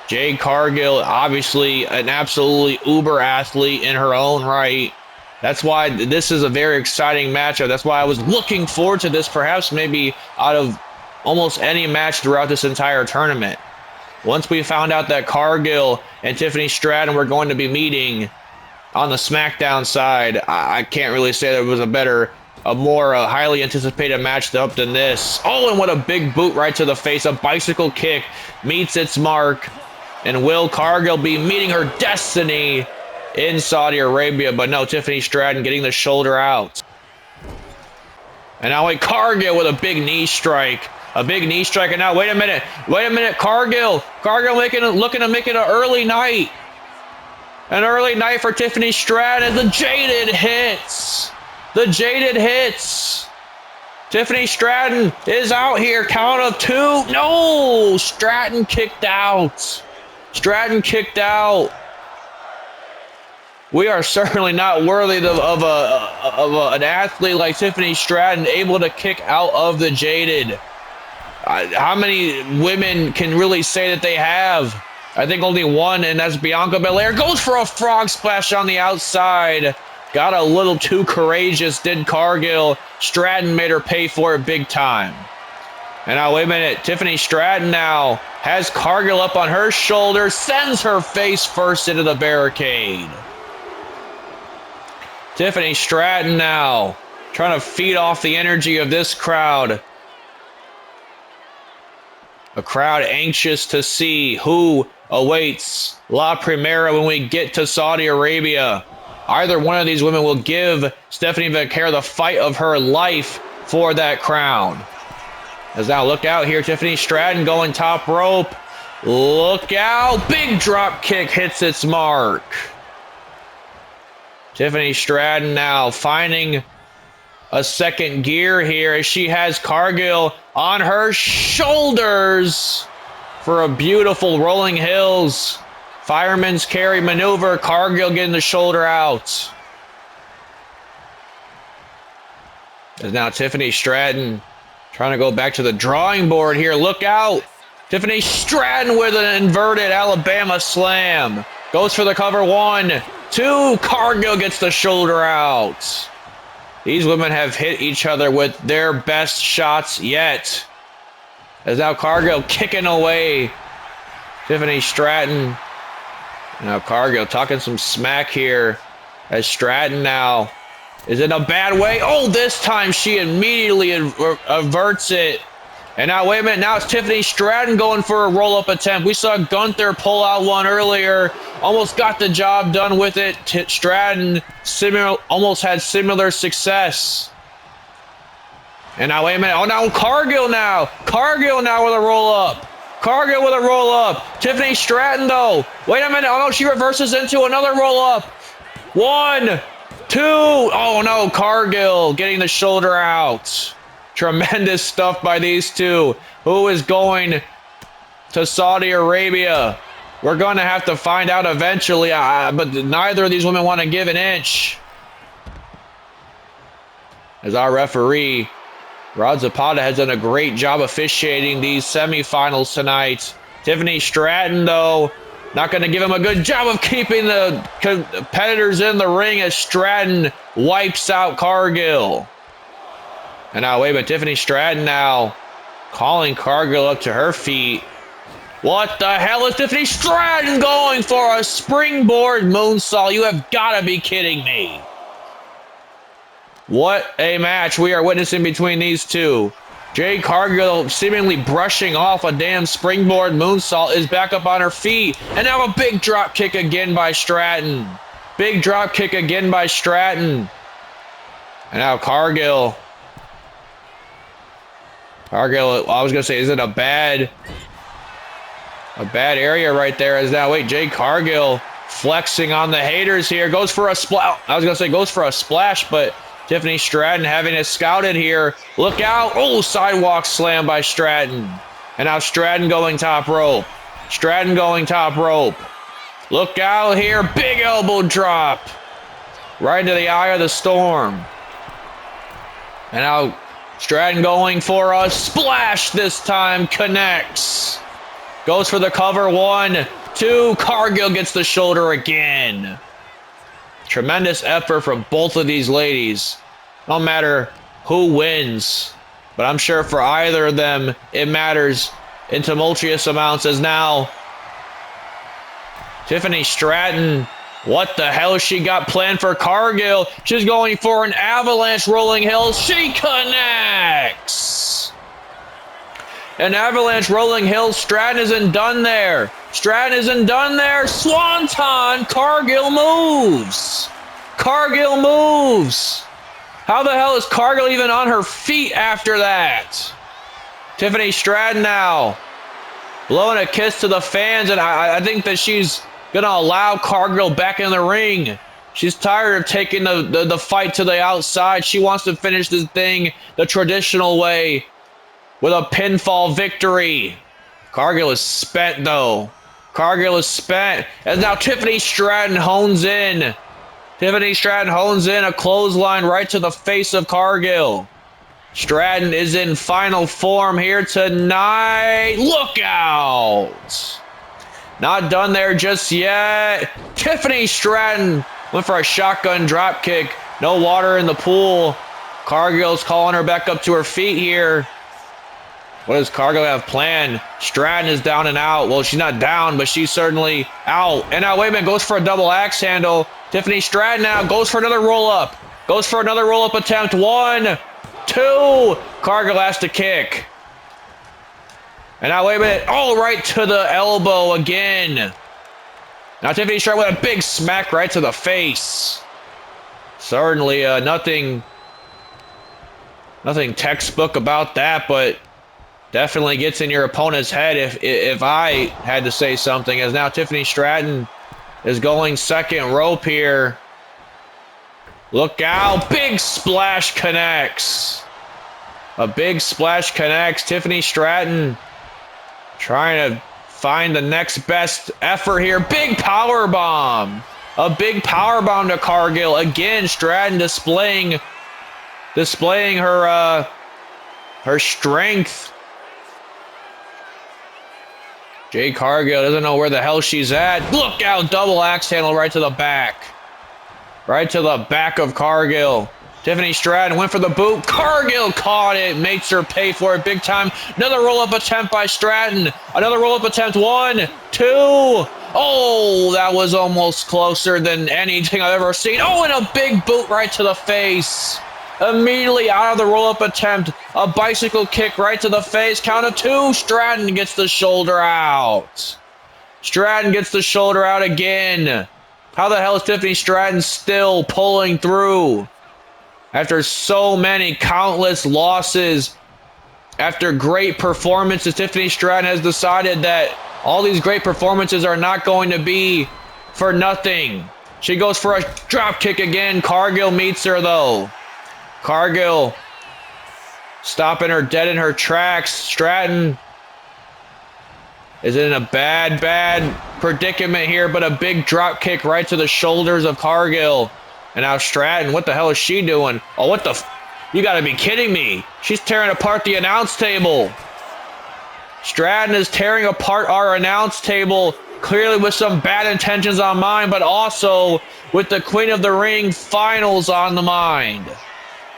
Jade Cargill, obviously an absolutely uber athlete in her own right. That's why this is a very exciting matchup. That's why I was looking forward to this, perhaps maybe out of almost any match throughout this entire tournament. Once we found out that Cargill and Tiffany Stratton were going to be meeting on the Smackdown side, I can't really say there was a more highly anticipated matchup than this. Oh, and what a big boot right to the face. A bicycle kick meets its mark. And will Cargill be meeting her destiny in Saudi Arabia? But no, Tiffany Stratton getting the shoulder out. And now wait, Cargill with a big knee strike. A big knee strike. And now wait a minute. Cargill looking to make it an early night. An early night for Tiffany Stratton. The Jaded hits. Tiffany Stratton is out here. Count of 2. No! Stratton kicked out. We are certainly not worthy of an athlete like Tiffany Stratton able to kick out of the Jaded. How many women can really say that they have? I think only one, and that's Bianca Belair. Goes for a frog splash on the outside. Got a little too courageous, did Cargill. Stratton made her pay for it big time. And now, wait a minute. Tiffany Stratton now has Cargill up on her shoulder, sends her face first into the barricade. Tiffany Stratton now trying to feed off the energy of this crowd. A crowd anxious to see who awaits La Primera when we get to Saudi Arabia. Either one of these women will give Stephanie Vaquer the fight of her life for that crown. As now look out here, Tiffany Stratton going top rope. Look out, big drop kick hits its mark. Tiffany Stratton now finding a second gear here as she has Cargill on her shoulders for a beautiful rolling hills. Fireman's carry maneuver, Cargill getting the shoulder out. As now Tiffany Stratton trying to go back to the drawing board here. Look out. Tiffany Stratton with an inverted Alabama slam. Goes for the cover. 1, 2. Cargill gets the shoulder out. These women have hit each other with their best shots yet. As now Cargill kicking away Tiffany Stratton. Now Cargill talking some smack here as Stratton now is in a bad way. Oh, this time she immediately averts it. And now, wait a minute, now it's Tiffany Stratton going for a roll-up attempt. We saw Gunther pull out one earlier. Almost got the job done with it. Stratton almost had similar success. And now, wait a minute. Oh, now Cargill now. Cargill now with a roll-up. Cargill with a roll-up. Tiffany Stratton, though. Wait a minute. Oh, no, she reverses into another roll-up. 1, 2. Oh, no, Cargill getting the shoulder out. Tremendous stuff by these two. Who is going to Saudi Arabia? We're going to have to find out eventually, but neither of these women want to give an inch. as our referee, Rod Zapata, has done a great job officiating these semifinals tonight. Tiffany Stratton, though, not going to give him a good job of keeping the competitors in the ring as Stratton wipes out Cargill. And now, wait a minute, Tiffany Stratton now calling Cargill up to her feet. What the hell is Tiffany Stratton going for? A springboard moonsault? You have got to be kidding me. What a match we are witnessing between these two. Jade Cargill, seemingly brushing off a damn springboard moonsault, is back up on her feet. And now a big drop kick again by Stratton. Big drop kick again by Stratton. And now Cargill. I was going to say, is it a bad area right there? As now, wait, Jade Cargill flexing on the haters here. Goes for a splash. I was going to say goes for a splash, but Tiffany Stratton having it scouted here. Look out. Oh, sidewalk slam by Stratton. And now Stratton going top rope. Stratton going top rope. Look out here. Big elbow drop. Right into the eye of the storm. And now Stratton going for a splash this time. Connects. Goes for the cover. 1, 2. Cargill gets the shoulder again. Tremendous effort from both of these ladies. No matter who wins, but I'm sure for either of them, it matters in tumultuous amounts. As now, Tiffany Stratton, what the hell she got planned for Cargill? She's going for an avalanche rolling hill. She connects. An avalanche rolling hill. Stratton isn't done there. Stratton isn't done there. Swanton. Cargill moves. Cargill moves. How the hell is Cargill even on her feet after that? Tiffany Stratton now blowing a kiss to the fans, and I think that she's going to allow Cargill back in the ring. She's tired of taking the fight to the outside. She wants to finish this thing the traditional way with a pinfall victory. Cargill is spent, though. Cargill is spent. As now Tiffany Stratton hones in. Tiffany Stratton hones in a clothesline right to the face of Cargill. Stratton is in final form here tonight. Look out! Not done there just yet. Tiffany Stratton went for a shotgun drop kick. No water in the pool. Cargill's calling her back up to her feet here. What does Cargill have planned? Stratton is down and out. Well, she's not down, but she's certainly out. And now, wait a minute, goes for a double axe handle. Tiffany Stratton now goes for another roll-up. Goes for another roll-up attempt. 1, 2. Cargill has to kick. And now, wait a minute. Oh, right to the elbow again. Now, Tiffany Stratton with a big smack right to the face. Certainly nothing textbook about that, but definitely gets in your opponent's head if I had to say something. As now Tiffany Stratton is going second rope here. Look out. Big splash connects. A big splash connects. Tiffany Stratton trying to find the next best effort here. Big power bomb. A big power bomb to Cargill. Again, Stratton displaying her strength. Jade Cargill doesn't know where the hell she's at. Look out, double axe handle right to the back. Right to the back of Cargill. Tiffany Stratton went for the boot. Cargill caught it, makes her pay for it big time. Another roll-up attempt by Stratton. Another roll-up attempt. 1, 2. Oh, that was almost closer than anything I've ever seen. Oh, and a big boot right to the face. Immediately out of the roll-up attempt, a bicycle kick right to the face. Count of 2. Stratton gets the shoulder out. Stratton gets the shoulder out again. How the hell is Tiffany Stratton still pulling through? After so many countless losses, after great performances, Tiffany Stratton has decided that all these great performances are not going to be for nothing. She goes for a drop kick again. Cargill meets her, though. Cargill stopping her dead in her tracks. Stratton is in a bad predicament here, but a big drop kick right to the shoulders of Cargill. And now Stratton, what the hell is she doing? Oh, what the... You gotta be kidding me. She's tearing apart the announce table. Stratton is tearing apart our announce table, clearly with some bad intentions on mind, but also with the Queen of the Ring finals on the mind.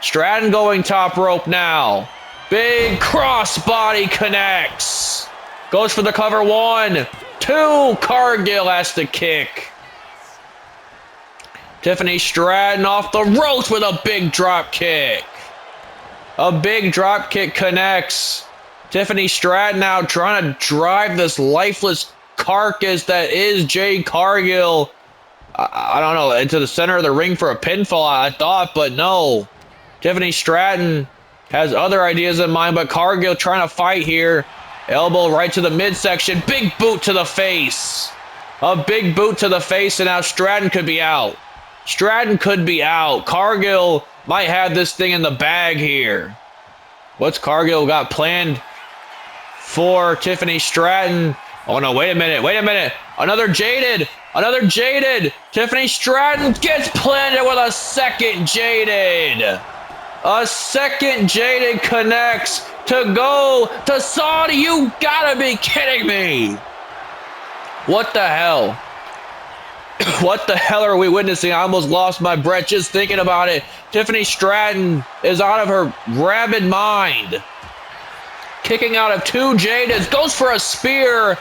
Stratton going top rope now. Big crossbody connects. Goes for the cover. 1, 2. Cargill has to kick. Tiffany Stratton off the ropes with a big drop kick. A big drop kick connects. Tiffany Stratton now trying to drive this lifeless carcass that is Jade Cargill, I don't know, into the center of the ring for a pinfall, I thought, but no. Tiffany Stratton has other ideas in mind, but Cargill trying to fight here. Elbow right to the midsection. Big boot to the face. A big boot to the face, and now Stratton could be out. Stratton could be out. Cargill might have this thing in the bag here. What's Cargill got planned for Tiffany Stratton? Oh no, wait a minute. Another jaded. Tiffany Stratton gets planted with a second jaded. A second jaded connects to go to Saudi. You gotta be kidding me. What the hell? What the hell are we witnessing? I almost lost my breath just thinking about it. Tiffany Stratton is out of her rabid mind. Kicking out of 2 jadeds. Goes for a spear.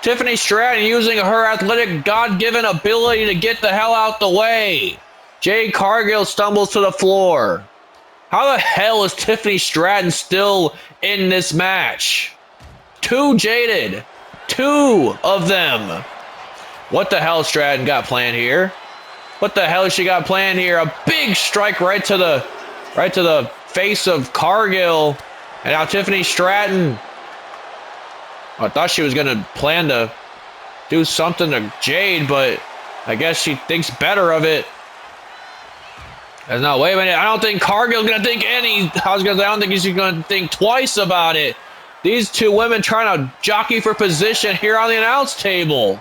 Tiffany Stratton using her athletic God-given ability to get the hell out the way. Jade Cargill stumbles to the floor. How the hell is Tiffany Stratton still in this match? 2 jaded. 2 of them. What the hell Stratton got planned here? What the hell has she got planned here? A big strike right to the face of Cargill. And now Tiffany Stratton. I thought she was going to plan to do something to Jade, but I guess she thinks better of it. As now, wait a minute. I don't think Cargill's going to think I don't think he's going to think twice about it. These 2 women trying to jockey for position here on the announce table.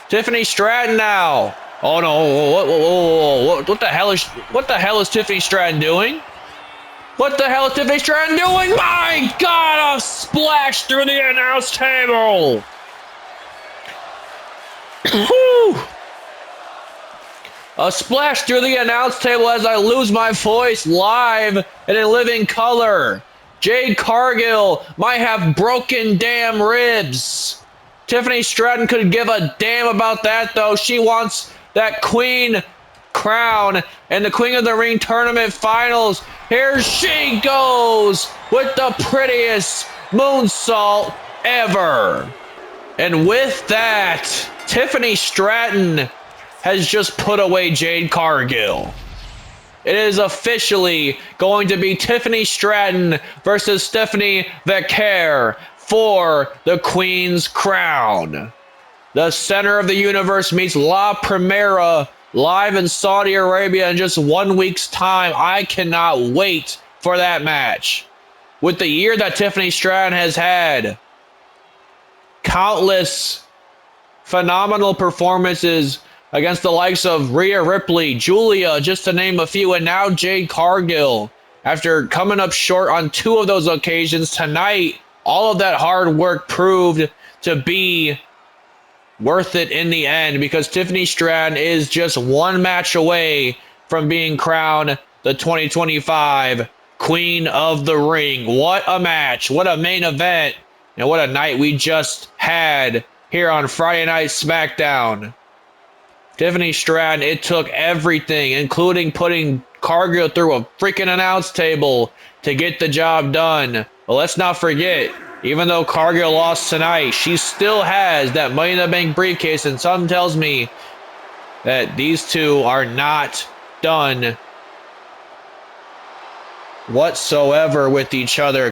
Tiffany Stratton now. Oh no! What the hell is Tiffany Stratton doing? What the hell is Tiffany Stratton doing? My God! A splash through the announce table. A splash through the announce table as I lose my voice live and in living color. Jade Cargill might have broken damn ribs. Tiffany Stratton could give a damn about that, though. She wants that Queen crown and the Queen of the Ring tournament finals. Here she goes with the prettiest moonsault ever. And with that, Tiffany Stratton has just put away Jade Cargill. It is officially going to be Tiffany Stratton versus Stephanie Vaquer for the Queen's crown. The center of the universe meets La Primera live in Saudi Arabia in just 1 week's time. I cannot wait for that match. With the year that Tiffany Stratton has had, countless phenomenal performances against the likes of Rhea Ripley, Julia, just to name a few, and now Jade Cargill. After coming up short on 2 of those occasions tonight, all of that hard work proved to be worth it in the end, because Tiffany Stratton is just 1 match away from being crowned the 2025 Queen of the Ring. What a match, what a main event, and what a night we just had here on Friday Night Smackdown. Tiffany Stratton, it took everything, including putting Cargill through a freaking announce table to get the job done. But let's not forget, even though Cargill lost tonight, she still has that Money in the Bank briefcase, and something tells me that these 2 are not done whatsoever with each other.